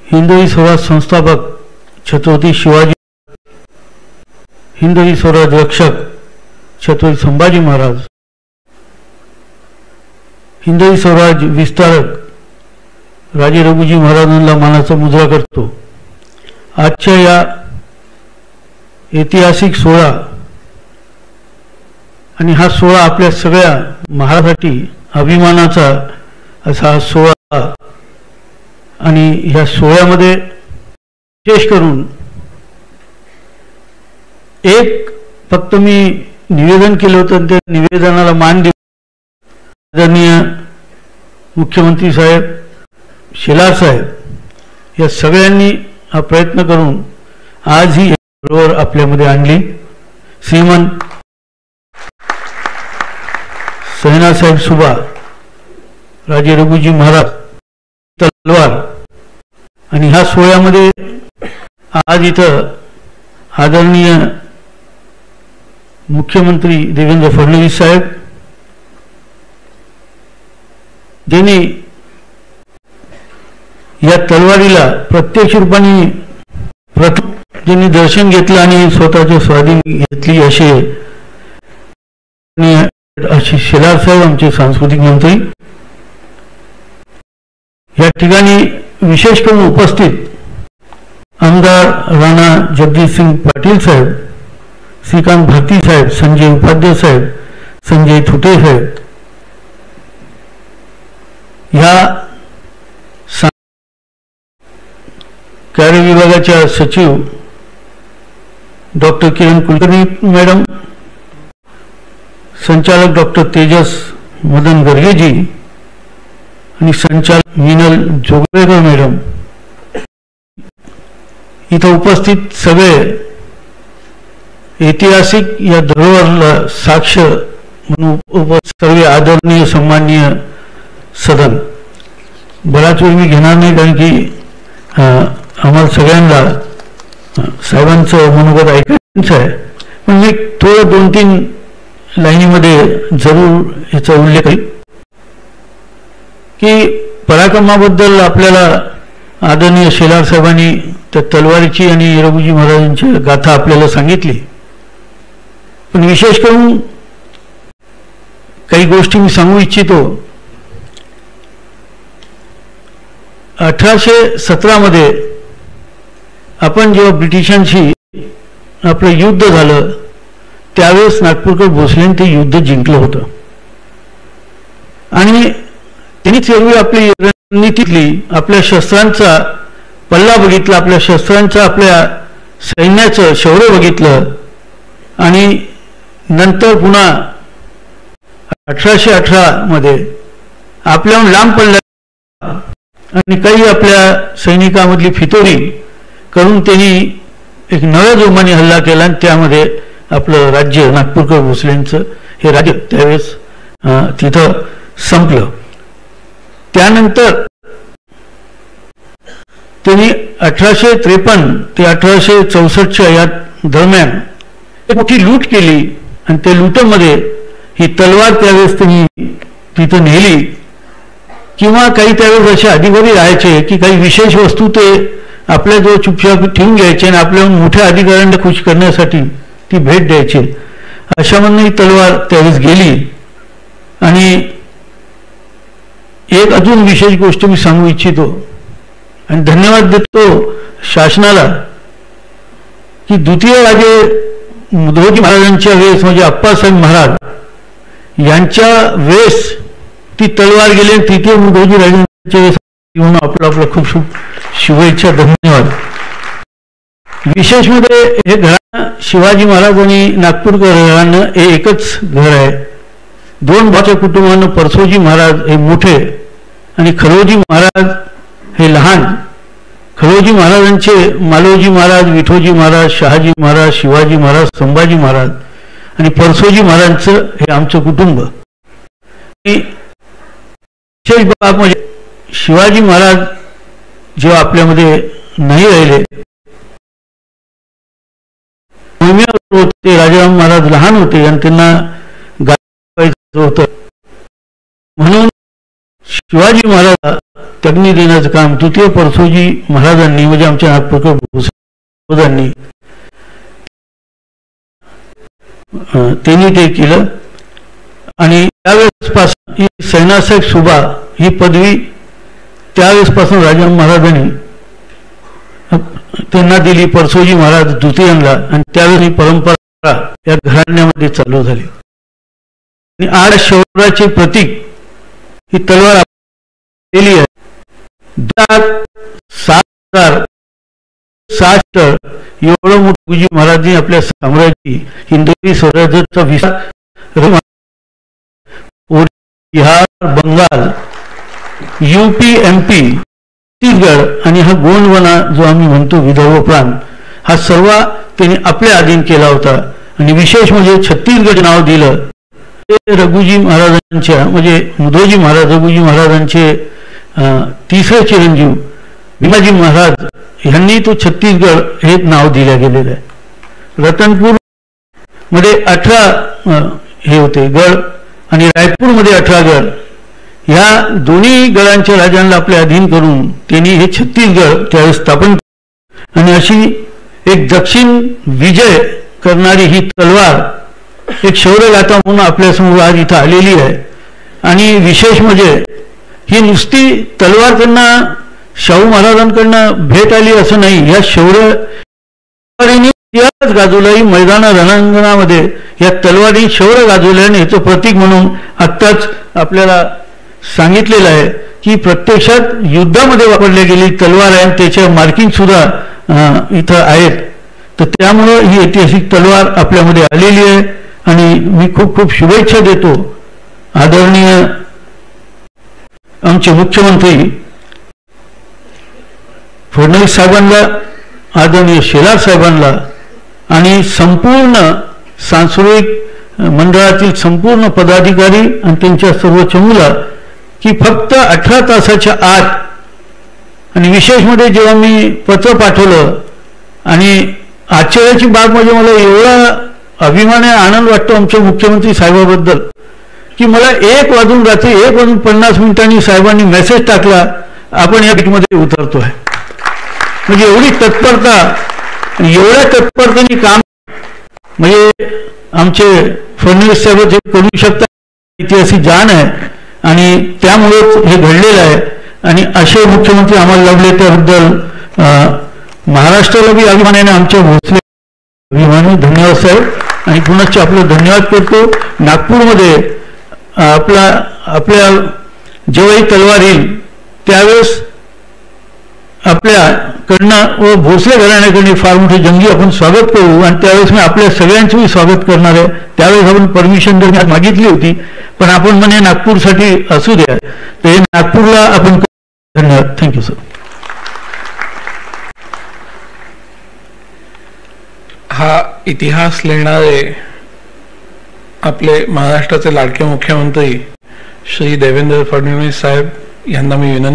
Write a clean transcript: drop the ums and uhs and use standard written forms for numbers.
हिंदवी स्वराज संस्थापक छत्रपती शिवाजी, हिंदवी स्वराज रक्षक छत्रपती संभाजी महाराज, हिंदवी स्वराज विस्तारक राजे रघुजी महाराजांना मानाचा मुजरा करतो। आजच्या या ऐतिहासिक सोहळा आणि हा सोहळा आपल्या सगळ्या महाराष्ट्रासाठी अभिमानाचा असा हा सोहळा आणि या सोहळ्यामध्ये विशेष करून एक फक्त मी निवेदन केलं होतं, त्या निवेदनाला मान देऊन आदरणीय मुख्यमंत्री साहेब, शेलार साहेब या सगळ्यांनी हा प्रयत्न करून आज ही बरोबर आपल्यामध्ये आणली। श्रीमंत सैनासाहेब सुबा, राजे रघुजी महाराज तलवार आणि ह्या सोहळ्यामध्ये आज इथं आदरणीय मुख्यमंत्री देवेंद्र फडणवीस साहेब, ज्यांनी या तलवारीला प्रत्यक्ष रूपाने प्रथम ज्यांनी दर्शन घेतलं आणि स्वतःच्या स्वाधीन घेतली अशी शेलार साहेब आमचे सांस्कृतिक मंत्री या ठिकाणी विशेष करून उपस्थित आमदार राणा जगदीशसिंग पाटील साहेब, श्रीकांत भारती साहेब, संजय उपाध्याय साहेब, संजय थुटे साहेब, ह्या कार्य विभागाच्या सचिव डॉक्टर किरण कुलकर्णी मॅडम, संचालक डॉक्टर तेजस मदन गर्गेजी आणि संचालक मीनल जोगवेकर मॅडम, इथं उपस्थित सगळे ऐतिहासिक या धरोहरला साक्ष म्हणून सर्व आदरणीय सन्माननीय सदन। बराच वेळ मी घेणार नाही कारण की आम्हाला सगळ्यांना साहेबांचं मनोगत ऐकायचं आहे, पण मी थोडं 2-3 लाईनीमध्ये जरूर याचा उल्लेख करेन की पराक्रमाबद्दल आपल्याला आदरणीय शेलार साहेबांनी त्या तलवारीची आणि रघुजी महाराजांची गाथा आपल्याला सांगितली, पण विशेष करून काही गोष्टी मी सांगू इच्छितो। 1817 मध्ये आपण जेव्हा ब्रिटिशांशी आपलं युद्ध झालं त्यावेळेस नागपूरकर भोसलेंनी ते युद्ध जिंकलं होतं आणि त्यांनी सर्व आपली रणनीतीतली आपल्या शस्त्रांचा पल्ला बघितला, आपल्या शस्त्रांचं आपल्या सैन्याचं शौर्य बघितलं आणि नंतर पुन्हा 1818 मध्ये आपल्याहून लांब पडल्या आणि काही आपल्या सैनिकांमधली फितोरी करून त्यांनी एक नव्या जोमाने हल्ला केला आणि त्यामध्ये आपलं राज्य नागपूरकर भोसलेंचं हे राज्य त्यावेळेस तिथं संपलं। त्यानंतर त्यांनी 1853 ते 1864 या दरम्यान एक मोठी लूट केली आणि त्या लुटामध्ये ही तलवार त्यावेळेस त्यांनी तिथं नेली किंवा काही त्यावेळेस असे अधिकारी राहायचे की काही विशेष वस्तू ते आपल्या जो चुपचाप ठेवून घ्यायचे आणि आपल्या मोठ्या अधिकाऱ्यांना खुश करण्यासाठी ती भेट द्यायची। अशा म्हणून ही तलवार त्यावेळेस गेली आणि एक अजून विशेष गोष्ट मी सांगू इच्छितो आणि धन्यवाद देतो शासनाला की द्वितीय राजे मुधोजी महाराजांच्या वेळेस म्हणजे अप्पासाहेब महाराज यांच्या वेळेस ती तलवार गेली, तृतीय मुधोजी राजांच्या वेळेस म्हणून आपलं खूप खूप शुभेच्छा, धन्यवाद। विशेष मध्ये हे घराणं शिवाजी महाराज आणि नागपूरकर घराणं हे एकच घर आहे। 2 भावाच्या कुटुंबानं परसोजी महाराज हे मोठे आणि खरोजी महाराज हे लहान। खरोजी महाराजांचे मालोजी महाराज, विठोजी महाराज, शहाजी महाराज, शिवाजी महाराज, संभाजी महाराज आणि परसोजी महाराजांचं हे आमचं कुटुंब। विशेष बाब म्हणजे शिवाजी महाराज जेव्हा आपल्यामध्ये नाही राहिले होते, राजाराम महाराज लहान होते आणि त्यांना गावायचं होतं म्हणून शिवाजी महाराज तग्नी देण्याचं काम तृतीय परसोजी महाराजांनी म्हणजे आमच्या नागपूरकर भोसलेंनी त्यांनी ते केलं. आणि त्यावेळेसपासून ही सैनासाहेब सुभा ही पदवी त्यावेळेसपासून राजा महाराजांनी त्यांना दिली, परसोजी महाराज द्वितीयांना. आणि त्यावेळेस ही परंपरा या घराण्यामध्ये चालू झाली. आणि आज शौर्याचे प्रतीक ही तलवार केली आहे. 7,000 एवढं मोठं गुरुजी महाराजांनी आपल्या साम्राज्याची हिंदवी स्वराज्याचा विस्तार बिहार, बंगाल, UP, MP, छत्तीसगड आणि हा गोंडवाना जो आम्ही म्हणतो विदर्भ प्रांत, हा सर्व त्यांनी आपल्या अधीन केला होता. आणि विशेष म्हणजे छत्तीसगड नाव दिलं ते रघुजी महाराजांच्या म्हणजे मुधोजी महाराज रघुजी महाराजांचे तिसरे चिरंजीव भीमाजी महाराज यांनी तो छत्तीसगड हे नाव दिले गेलेलं आहे. रतनपूर मध्ये 18 हे होते गड आणि रायपूरमध्ये 18 गड. ह्या दोन्ही गडांच्या राजांना आपल्या अधीन करून त्यांनी हे छत्तीसगड त्यावेळेस स्थापन. आणि अशी एक दक्षिण विजय करणारी ही तलवार एक शौर्यगाथा म्हणून आपल्यासमोर आज इथं आलेली आहे. आणि विशेष म्हणजे ही नुसती तलवार त्यांना शाहू महाराजांकडनं भेट आली असं नाही, या शौर्याने इतिहास गाजवलाही मैदाना रणांगणामध्ये या तलवारी शौर्य गाजवल्याने याचं प्रतीक म्हणून आत्ताच आपल्याला सांगितलेलं आहे की प्रत्यक्षात युद्धामध्ये वापरली गेलेली तलवार आहे. त्याच्या मार्किंग सुद्धा इथं आहेत. तर त्यामुळं ही ऐतिहासिक तलवार आपल्यामध्ये आलेली आहे. आणि मी खूप खूप शुभेच्छा देतो आदरणीय आमचे मुख्यमंत्री फडणवीस साहेबांना, आदरणीय शेलार साहेबांना आणि संपूर्ण सांस्कृतिक मंडळातील संपूर्ण पदाधिकारी आणि त्यांच्या सर्व चमूला की फक्त 18 तासाच्या आत. आणि विशेष म्हणजे जेव्हा मी पत्र पाठवलं आणि आश्चर्याची बाब म्हणजे मला एवढा अभिमान आहे, आनंद वाटतो आमच्या मुख्यमंत्री साहेबाबद्दल की मला 1 वाजून रात्री 1:50 साहेबांनी मेसेज टाकला, आपण या मीटिंगमध्ये उतरतो आहे. म्हणजे एवढी तत्परता, एवढ्या तत्परतेने काम म्हणजे आमचे फडणवीस साहेब जे करू शकतात ऐतिहासिक जाण आहे. आणि त्यामुळेच हे घडलेलं आहे. आणि असे मुख्यमंत्री आम्हाला लाभले त्याबद्दल महाराष्ट्राला बी अभिमानाने आमच्या भोसले अभिमानी धन्यवाद साहेब. आणि पुनश्च आपलं धन्यवाद करतो. नागपूरमध्ये आपल्या जेव्हाही तलवार येईल त्यावेळेस आपल्याकडनं व भोसले घराण्याकडे फार मोठे जंगी आपण स्वागत करू. आणि त्यावेळेस मी आपल्या सगळ्यांचंही स्वागत करणार आहे. त्यावेळेस आपण परमिशन देण्यात मागितली होती, पण आपण म्हणे नागपूरसाठी असू द्या, तर हे नागपूरला आपण धन्यवाद. Thank you sir. हा इतिहास लिहिणारे आपले महाराष्ट्राचे लाडके मुख्यमंत्री श्री देवेंद्र फडणवीस साहेब यांना मी विनंती